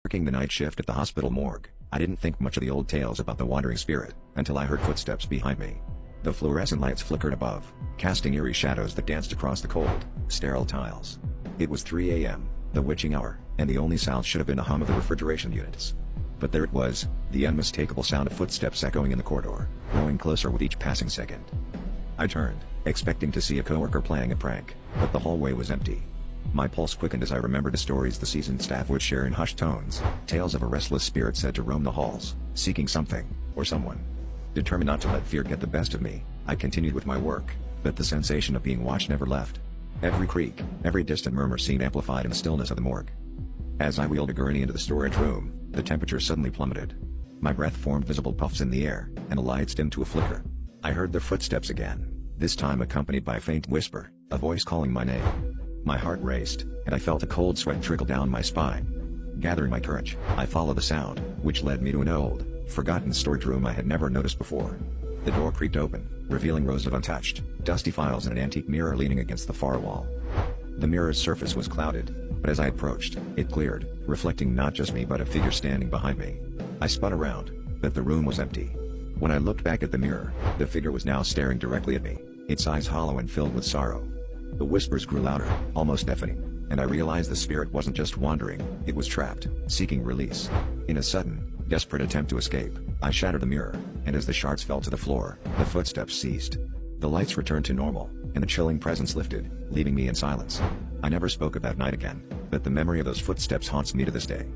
Working the night shift at the hospital morgue, I didn't think much of the old tales about the wandering spirit, until I heard footsteps behind me. The fluorescent lights flickered above, casting eerie shadows that danced across the cold, sterile tiles. It was 3 a.m., the witching hour, and the only sound should have been the hum of the refrigeration units. But there it was, the unmistakable sound of footsteps echoing in the corridor, growing closer with each passing second. I turned, expecting to see a coworker playing a prank, but the hallway was empty. My pulse quickened as I remembered the stories the seasoned staff would share in hushed tones, tales of a restless spirit said to roam the halls, seeking something, or someone. Determined not to let fear get the best of me, I continued with my work, but the sensation of being watched never left. Every creak, every distant murmur seemed amplified in the stillness of the morgue. As I wheeled a gurney into the storage room, the temperature suddenly plummeted. My breath formed visible puffs in the air, and the lights dimmed to a flicker. I heard their footsteps again, this time accompanied by a faint whisper, a voice calling my name. My heart raced, and I felt a cold sweat trickle down my spine. Gathering my courage, I followed the sound, which led me to an old, forgotten storage room I had never noticed before. The door creaked open, revealing rows of untouched, dusty files and an antique mirror leaning against the far wall. The mirror's surface was clouded, but as I approached, it cleared, reflecting not just me but a figure standing behind me. I spun around, but the room was empty. When I looked back at the mirror, the figure was now staring directly at me, its eyes hollow and filled with sorrow. The whispers grew louder, almost deafening, and I realized the spirit wasn't just wandering, it was trapped, seeking release. In a sudden, desperate attempt to escape, I shattered the mirror, and as the shards fell to the floor, the footsteps ceased. The lights returned to normal, and the chilling presence lifted, leaving me in silence. I never spoke of that night again, but the memory of those footsteps haunts me to this day.